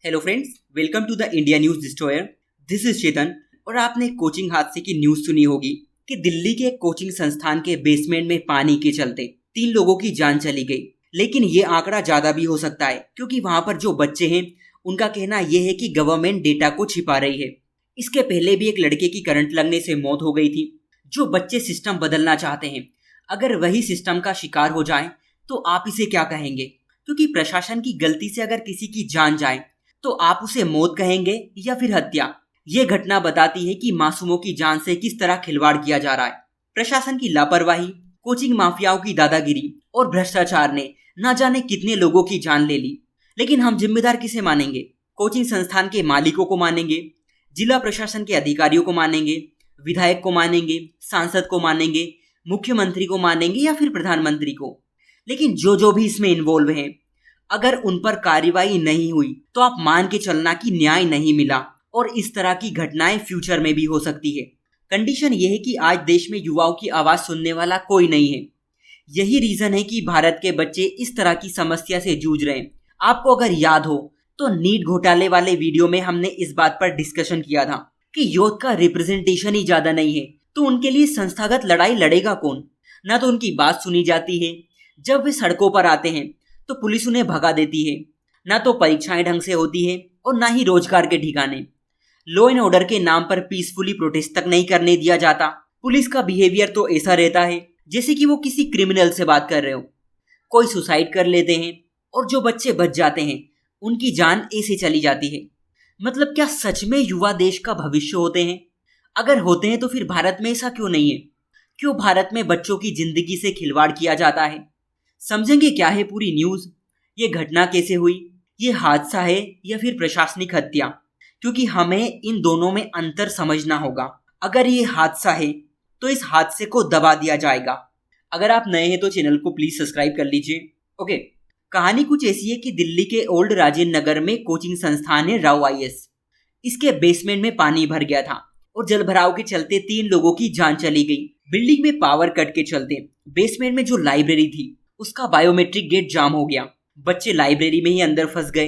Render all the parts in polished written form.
Hello friends, welcome to the India news destroyer. This is Chetan. और आपने coaching हादसे की न्यूज सुनी होगी कि दिल्ली के एक कोचिंग संस्थान के बेसमेंट में पानी के चलते 3 लोगों की जान चली गई। लेकिन ये आंकड़ा ज्यादा भी हो सकता है, क्योंकि वहां पर जो बच्चे हैं उनका कहना यह है कि गवर्नमेंट डेटा को छिपा रही है। इसके पहले भी एक लड़के की करंट लगने से मौत हो गई थी। जो बच्चे सिस्टम बदलना चाहते हैं, अगर वही सिस्टम का शिकार हो जाए तो आप इसे क्या कहेंगे? क्योंकि प्रशासन की गलती से अगर किसी की जान जाए तो आप उसे मौत कहेंगे या फिर हत्या? ये घटना बताती है कि मासूमों की जान से किस तरह खिलवाड़ किया जा रहा है। प्रशासन की लापरवाही, कोचिंग माफियाओं की दादागिरी और भ्रष्टाचार ने न जाने कितने लोगों की जान ले ली। लेकिन हम जिम्मेदार किसे मानेंगे? कोचिंग संस्थान के मालिकों को मानेंगे, जिला प्रशासन के अधिकारियों को मानेंगे, विधायक को मानेंगे, सांसद को मानेंगे, मुख्यमंत्री को मानेंगे या फिर प्रधानमंत्री को? लेकिन जो भी इसमें इन्वॉल्व हैं, अगर उन पर कार्रवाई नहीं हुई तो आप मान के चलना कि न्याय नहीं मिला और इस तरह की घटनाएं फ्यूचर में भी हो सकती है। कंडीशन यह है कि आज देश में युवाओं की आवाज सुनने वाला कोई नहीं है। यही रीजन है कि भारत के बच्चे इस तरह की समस्या से जूझ रहे हैं। आपको अगर याद हो तो नीट घोटाले वाले वीडियो में हमने इस बात पर डिस्कशन किया था कि यूथ का रिप्रेजेंटेशन ही ज्यादा नहीं है, तो उनके लिए संस्थागत लड़ाई लड़ेगा कौन? ना तो उनकी बात सुनी जाती है, जब वे सड़कों पर आते हैं तो पुलिस उन्हें भगा देती है, ना तो परीक्षाएं ढंग से होती है और ना ही रोजगार के ठिकाने। लॉ एंड ऑर्डर के नाम पर पीसफुली प्रोटेस्ट तक नहीं करने दिया जाता। पुलिस का बिहेवियर तो ऐसा रहता है जैसे कि वो किसी क्रिमिनल से बात कर रहे हो। कोई सुसाइड कर लेते हैं और जो बच्चे बच जाते हैं उनकी जान ऐसे चली जाती है। मतलब क्या सच में युवा देश का भविष्य होते हैं? अगर होते हैं तो फिर भारत में ऐसा क्यों नहीं है? क्यों भारत में बच्चों की जिंदगी से खिलवाड़ किया जाता है? समझेंगे क्या है पूरी न्यूज। ये घटना कैसे हुई, ये हादसा है या फिर प्रशासनिक हत्या? क्योंकि हमें इन दोनों में अंतर समझना होगा। अगर ये हादसा है तो इस हादसे को दबा दिया जाएगा। अगर आप नए हैं तो चैनल को प्लीज सब्सक्राइब कर लीजिए। ओके, कहानी कुछ ऐसी है कि दिल्ली के ओल्ड राजेंद्र नगर में कोचिंग संस्थान है राव आईएएस। इसके बेसमेंट में पानी भर गया था और जलभराव के चलते 3 लोगों की जान चली गई। बिल्डिंग में पावर कट के चलते बेसमेंट में जो लाइब्रेरी थी उसका बायोमेट्रिक गेट जाम हो गया। बच्चे लाइब्रेरी में ही अंदर फंस गए।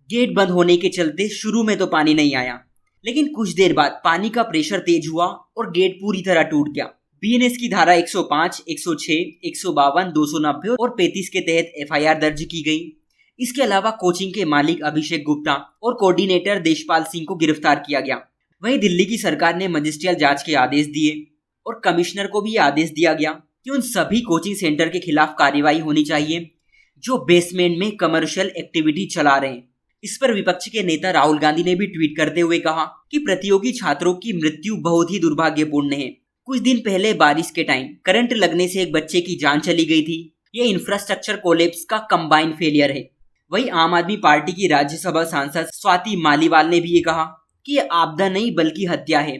गेट बंद होने के चलते शुरू में तो पानी नहीं आया, लेकिन कुछ देर बाद पानी का प्रेशर तेज हुआ और गेट पूरी तरह टूट गया। बीएनएस की धारा 105, 106, 152, 290 और 35 के तहत एफआईआर दर्ज की गई। इसके अलावा कोचिंग के मालिक अभिषेक गुप्ता और कोऑर्डिनेटर देशपाल सिंह को गिरफ्तार किया गया। वहीं दिल्ली की सरकार ने मजिस्ट्रियल जांच के आदेश दिए और कमिश्नर को भी आदेश दिया गया कि उन सभी कोचिंग सेंटर के खिलाफ कार्रवाई होनी चाहिए जो बेसमेंट में कमर्शियल एक्टिविटी चला रहे हैं। इस पर विपक्ष के नेता राहुल गांधी ने भी ट्वीट करते हुए कहा कि प्रतियोगी छात्रों की मृत्यु बहुत ही दुर्भाग्यपूर्ण है। कुछ दिन पहले बारिश के टाइम करंट लगने से एक बच्चे की जान चली गई थी। ये इंफ्रास्ट्रक्चर कोलैप्स का कंबाइंड फेलियर है। वहीं आम आदमी पार्टी की राज्यसभा सांसद स्वाति मालीवाल ने भी ये कहा कि ये आपदा नहीं बल्कि हत्या है।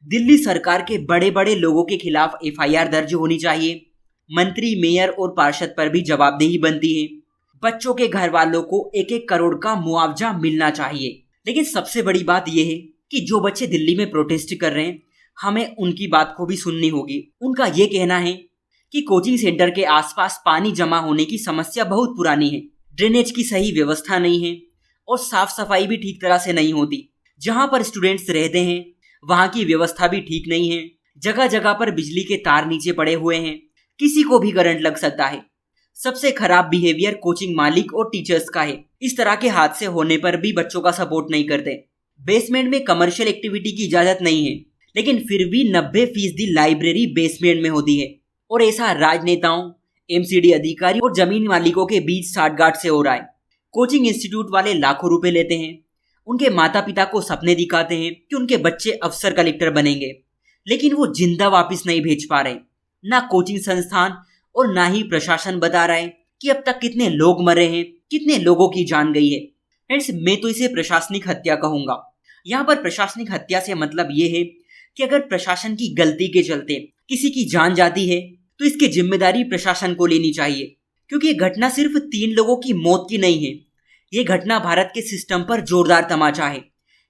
दिल्ली सरकार के बड़े बड़े लोगों के खिलाफ एफआईआर दर्ज होनी चाहिए। मंत्री, मेयर और पार्षद पर भी जवाबदेही बनती है। बच्चों के घर वालों को 1-1 करोड़ का मुआवजा मिलना चाहिए। लेकिन सबसे बड़ी बात यह है कि जो बच्चे दिल्ली में प्रोटेस्ट कर रहे हैं, हमें उनकी बात को भी सुननी होगी। उनका ये कहना है कि कोचिंग सेंटर के आसपास पानी जमा होने की समस्या बहुत पुरानी है। ड्रेनेज की सही व्यवस्था नहीं है और साफ सफाई भी ठीक तरह से नहीं होती। जहाँ पर स्टूडेंट्स रहते हैं वहाँ की व्यवस्था भी ठीक नहीं है। जगह जगह पर बिजली के तार नीचे पड़े हुए हैं, किसी को भी करंट लग सकता है। सबसे खराब बिहेवियर कोचिंग मालिक और टीचर्स का है। इस तरह के हादसे होने पर भी बच्चों का सपोर्ट नहीं करते। बेसमेंट में कमर्शियल एक्टिविटी की इजाजत नहीं है, लेकिन फिर भी 90% लाइब्रेरी बेसमेंट में होती है। और ऐसा राजनेताओं, एमसीडी अधिकारी और जमीन मालिकों के बीच साठगांठ से हो रहा है। कोचिंग इंस्टीट्यूट वाले लाखों रुपए लेते हैं। उनके माता पिता को सपने दिखाते हैं कि उनके बच्चे अफसर कलेक्टर बनेंगे, लेकिन वो जिंदा वापस नहीं भेज पा रहे। ना कोचिंग संस्थान और ना ही प्रशासन बता रहा है कि अब तक कितने लोग मरे हैं, कितने लोगों की जान गई है। फ्रेंड्स, मैं तो इसे प्रशासनिक हत्या कहूंगा। यहाँ पर प्रशासनिक हत्या से मतलब ये है कि अगर प्रशासन की गलती के चलते किसी की जान जाती है तो इसकी जिम्मेदारी प्रशासन को लेनी चाहिए। क्योंकि ये घटना सिर्फ 3 लोगों की मौत की नहीं है, ये घटना भारत के सिस्टम पर जोरदार तमाचा है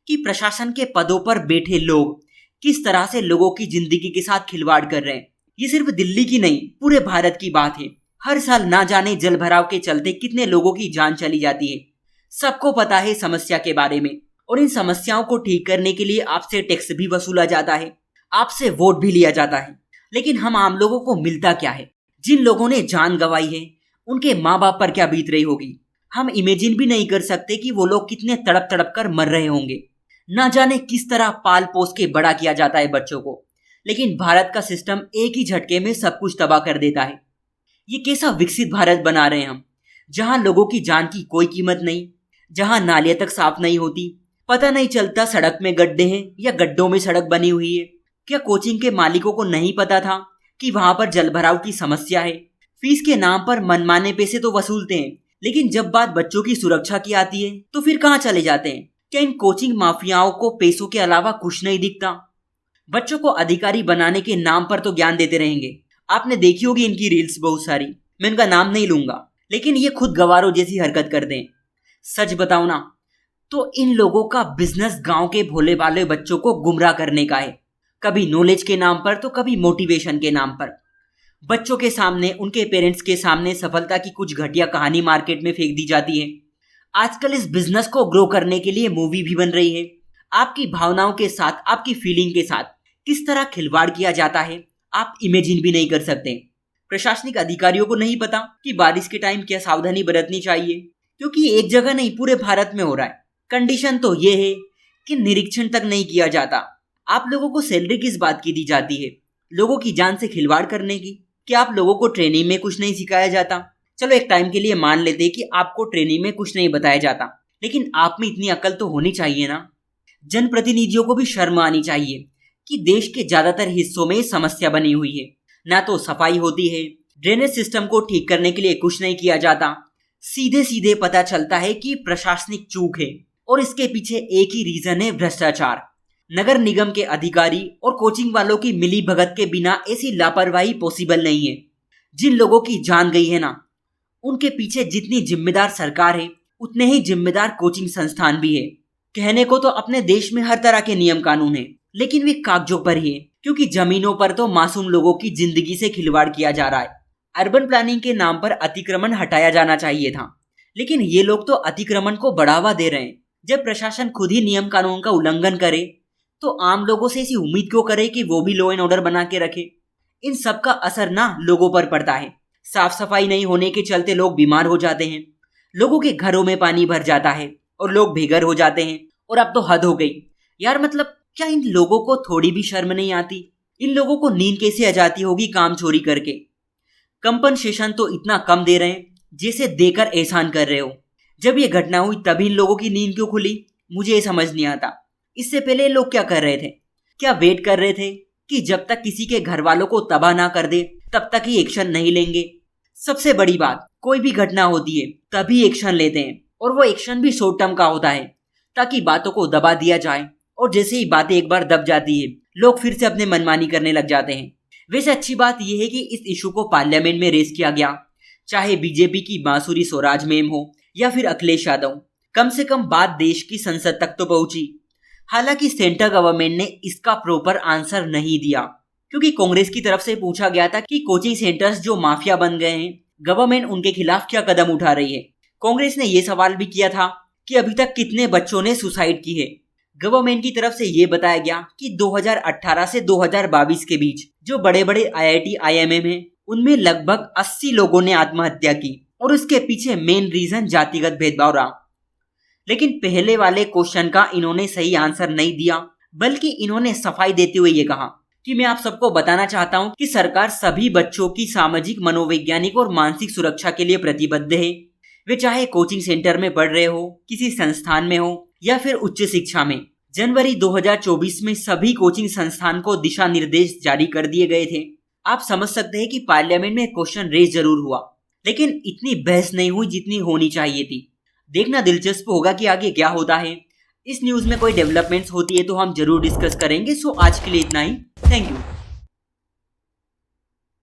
कि प्रशासन के पदों पर बैठे लोग किस तरह से लोगों की जिंदगी के साथ खिलवाड़ कर रहे हैं। ये सिर्फ दिल्ली की नहीं, पूरे भारत की बात है। हर साल ना जाने जलभराव के चलते कितने लोगों की जान चली जाती है। सबको पता है समस्या के बारे में, और इन समस्याओं को ठीक करने के लिए आपसे टैक्स भी वसूला जाता है, आपसे वोट भी लिया जाता है। लेकिन हम आम लोगों को मिलता क्या है? जिन लोगों ने जान गंवाई है उनके माँ बाप पर क्या बीत रही होगी। हम इमेजिन भी नहीं कर सकते कि वो लोग कितने तड़प तड़प कर मर रहे होंगे। ना जाने किस तरह पाल पोस के बड़ा किया जाता है बच्चों को, लेकिन भारत का सिस्टम एक ही झटके में सब कुछ तबाह कर देता है। ये कैसा विकसित भारत बना रहे हैं हम, जहां लोगों की जान की कोई कीमत नहीं, जहां नालियां तक साफ नहीं होती, पता नहीं चलता सड़क में गड्ढे हैं या गड्ढों में सड़क बनी हुई है। क्या कोचिंग के मालिकों को नहीं पता था कि वहां पर जलभराव की समस्या है? फीस के नाम पर मनमाने पैसे तो वसूलते हैं, लेकिन जब बात बच्चों की सुरक्षा की आती है तो फिर कहां चले जाते हैं? क्या इन कोचिंग माफियाओं को पैसों के अलावा कुछ नहीं दिखता? बच्चों को अधिकारी बनाने के नाम पर तो ज्ञान देते रहेंगे। आपने देखी होगी इनकी रील्स बहुत सारी, मैं इनका नाम नहीं लूंगा, लेकिन ये खुद गवारों जैसी हरकत करते हैं। सच बताओ ना, तो इन लोगों का बिजनेस गांव के भोले भाले बच्चों को गुमराह करने का है, कभी नॉलेज के नाम पर तो कभी मोटिवेशन के नाम पर। बच्चों के सामने, उनके पेरेंट्स के सामने सफलता की कुछ घटिया कहानी मार्केट में फेंक दी जाती है। आजकल इस बिजनेस को ग्रो करने के लिए मूवी भी बन रही है। आपकी भावनाओं के साथ, आपकी फीलिंग के साथ किस तरह खिलवाड़ किया जाता है आप इमेजिन भी नहीं कर सकते। प्रशासनिक अधिकारियों को नहीं पता कि बारिश के टाइम क्या सावधानी बरतनी चाहिए, क्योंकि एक जगह नहीं पूरे भारत में हो रहा है। कंडीशन तो ये है कि निरीक्षण तक नहीं किया जाता। आप लोगों को सैलरी किस बात की दी जाती है? लोगों की जान से खिलवाड़ करने की। क्या आप लोगों को ट्रेनिंग में कुछ नहीं सिखाया जाता? चलो एक टाइम के लिए मान लेते कि आपको ट्रेनिंग में कुछ नहीं बताया जाता, लेकिन आप में इतनी अकल तो होनी चाहिए ना। जनप्रतिनिधियों को भी शर्म आनी चाहिए कि देश के ज्यादातर हिस्सों में समस्या बनी हुई है, ना तो सफाई होती है, ड्रेनेज सिस्टम को ठीक करने के लिए कुछ नहीं किया जाता। सीधे सीधे पता चलता है कि प्रशासनिक चूक है, और इसके पीछे एक ही रीजन है, भ्रष्टाचार। नगर निगम के अधिकारी और कोचिंग वालों की मिली भगत के बिना ऐसी लापरवाही पॉसिबल नहीं है। जिन लोगों की जान गई है ना, उनके पीछे जितनी जिम्मेदार सरकार है उतने ही जिम्मेदार कोचिंग संस्थान भी है। कहने को तो अपने देश में हर तरह के नियम कानून है, लेकिन वे कागजों पर ही है, क्योंकि जमीनों पर तो मासूम लोगों की जिंदगी से खिलवाड़ किया जा रहा है। अर्बन प्लानिंग के नाम पर अतिक्रमण हटाया जाना चाहिए था, लेकिन ये लोग तो अतिक्रमण को बढ़ावा दे रहे हैं। जब प्रशासन खुद ही नियम कानून का उल्लंघन करे तो आम लोगों से ऐसी उम्मीद क्यों करे कि वो भी लॉ एंड ऑर्डर बना के रखे? इन सब का असर ना लोगों पर पड़ता है। साफ सफाई नहीं होने के चलते लोग बीमार हो जाते हैं, लोगों के घरों में पानी भर जाता है और लोग बेघर हो जाते हैं। और अब तो हद हो गई यार, मतलब क्या इन लोगों को थोड़ी भी शर्म नहीं आती? इन लोगों को नींद कैसे आ जाती होगी काम चोरी करके? कंपनसेशन तो इतना कम दे रहे हैं जैसे देकर एहसान कर रहे हो। जब ये घटना हुई तभी इन लोगों की नींद क्यों खुली, मुझे ये समझ नहीं आता। इससे पहले लोग क्या कर रहे थे? क्या वेट कर रहे थे कि जब तक किसी के घर वालों को तबाह ना कर दे तब तक ही एक्शन नहीं लेंगे? सबसे बड़ी बात, कोई भी घटना होती है तभी एक्शन लेते हैं, और वो एक्शन भी शॉर्ट टर्म का होता है, ताकि बातों को दबा दिया जाए। और जैसे ही बातें एक बार दब जाती है, लोग फिर से अपने मनमानी करने लग जाते हैं। वैसे अच्छी बात यह है कि इस इशू को पार्लियामेंट में रेस किया गया, चाहे बीजेपी की बांसुरी स्वराज मैम हो या फिर अखिलेश यादव। कम से कम बात देश की संसद तक तो पहुंची। हालांकि सेंट्रल गवर्नमेंट ने इसका प्रॉपर आंसर नहीं दिया, क्योंकि कांग्रेस की तरफ से पूछा गया था कि कोचिंग सेंटर्स जो माफिया बन गए हैं, गवर्नमेंट उनके खिलाफ क्या कदम उठा रही है। कांग्रेस ने यह सवाल भी किया था कि अभी तक कितने बच्चों ने सुसाइड की है। गवर्नमेंट की तरफ से यह बताया गया कि 2018 से 2022 के बीच जो बड़े बड़े IIT IIM हैं, उनमें लगभग 80 लोगों ने आत्महत्या की, और उसके पीछे मेन रीजन जातिगत भेदभाव रहा। लेकिन पहले वाले क्वेश्चन का इन्होंने सही आंसर नहीं दिया, बल्कि इन्होंने सफाई देते हुए ये कहा कि मैं आप सबको बताना चाहता हूं कि सरकार सभी बच्चों की सामाजिक, मनोवैज्ञानिक और मानसिक सुरक्षा के लिए प्रतिबद्ध है। वे चाहे कोचिंग सेंटर में पढ़ रहे हो, किसी संस्थान में हो या फिर उच्च शिक्षा में। जनवरी 2024 में सभी कोचिंग संस्थान को दिशा निर्देश जारी कर दिए गए थे। आप समझ सकते हैं कि पार्लियामेंट में क्वेश्चन रेज जरूर हुआ, लेकिन इतनी बहस नहीं हुई जितनी होनी चाहिए थी। देखना दिलचस्प होगा कि आगे क्या होता है। इस न्यूज में कोई डेवलपमेंट्स होती है तो हम जरूर डिस्कस करेंगे। सो आज के लिए इतना ही। Thank you.